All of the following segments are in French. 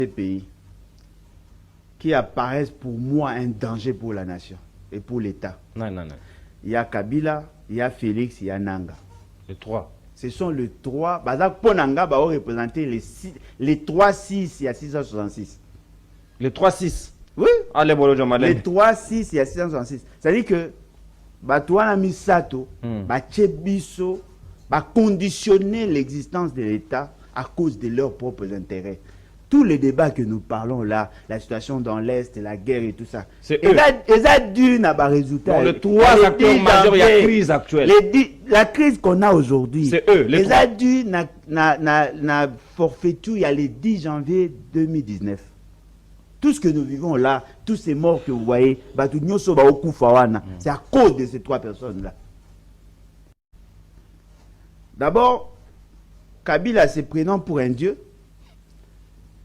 pays qui apparaissent pour moi un danger pour la nation et pour l'État. Non. Il y a Kabila, il y a Félix, il y a Nanga. Les trois. Ce sont les trois. Pour Nanga, va représenter les 3-6, il y a 666. Les 3-6. Oui. Allez, les 3-6, il y a 666. C'est-à-dire que Batouana Misato, Bachebiso, va conditionner l'existence de l'État à cause de leurs propres intérêts. Tous les débats que nous parlons là, la situation dans l'Est, la guerre et tout ça, c'est eux. Ils ont dû n'avoir résultat. Dans les trois acteurs majeurs, il y a la crise actuelle. La crise qu'on a aujourd'hui, c'est eux. Ils ont dû na forfaiture, il y a le 10 janvier 2019. Tout ce que nous vivons là, tous ces morts que vous voyez, c'est à cause de ces trois personnes-là. D'abord, Kabila se prenant pour un dieu,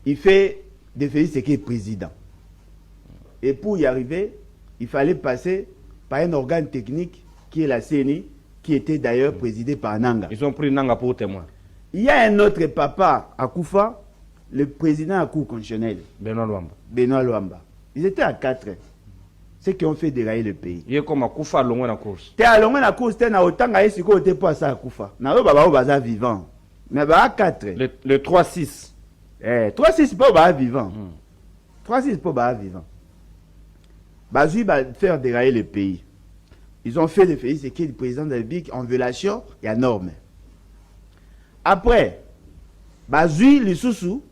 il fait de Félix Tshisekedi président. Et pour y arriver, il fallait passer par un organe technique qui est la CENI, qui était d'ailleurs présidé par Nanga. Ils ont pris Nanga pour témoin. Il y a un autre papa à Koufa, le président à la Cour constitutionnelle. Benoît Luamba. Ils étaient à 4. Ceux qui ont fait dérailler le pays. Il est comme à Koufa, loin la course. Tu es à loin la course, tu es à autant de ce que tu pas ça à Koufa. Tu es vivant. Mais à 4. Le 3-6. 3-6 c'est pas vivant. 3-6 c'est pas vivant. Bazoui va faire dérailler le pays. Ils ont fait le pays, c'est que le président de la République en violation, il y a norme. Après, Bazoui, le sous-sous,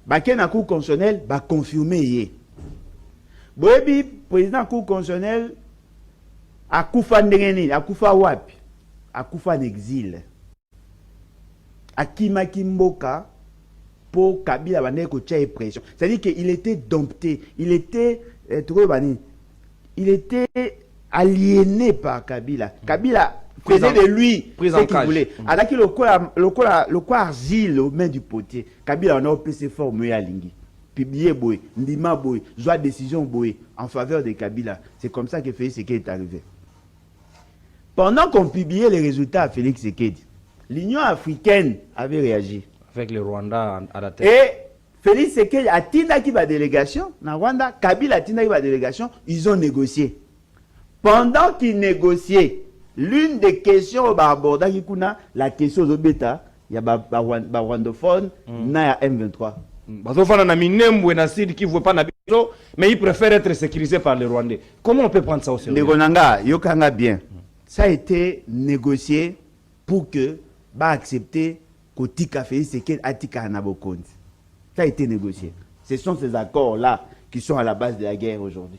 la Cour constitutionnelle va confirmer. Boebi, président de la Cour constitutionnelle, a Koufa Ndengeni, a Koufa Wapi, a Koufa en exil. A Kima Kimboka, pour Kabila Bane Kocha pression. C'est-à-dire qu'il était dompté, il était aliéné par Kabila. Kabila faisait de lui ce qu'il voulait. Alors qu'il le quoi argile aux mains du potier. Kabila on a opéré ses formes à Lingi. Publié Boy, Ndima Boy, joie décision Boy en faveur de Kabila. C'est comme ça que Félix Tshisekedi est arrivé. Pendant qu'on publiait les résultats à Félix Tshisekedi, l'Union africaine avait réagi. Avec le Rwanda à la tête. Et Félix Tshisekedi a Tinda qui va délégation, na Rwanda, Kabila a Tinda qui va délégation, ils ont négocié. Pendant qu'ils négociaient, l'une des questions au Barborda qui kuna la question au bêta, il y a rwandophone, na M23. Bazofana na Minembwe na Sud qui veut pas na biso, mais ils préfèrent être sécurisés par les Rwandais. Comment on peut prendre ça au sérieux? Ndegonanga, yokanga bien. Ça a été négocié pour que ba accepter Kotika Félix Tshisekedi Atika Anabokonzi. Ça a été négocié. Ce sont ces accords-là qui sont à la base de la guerre aujourd'hui.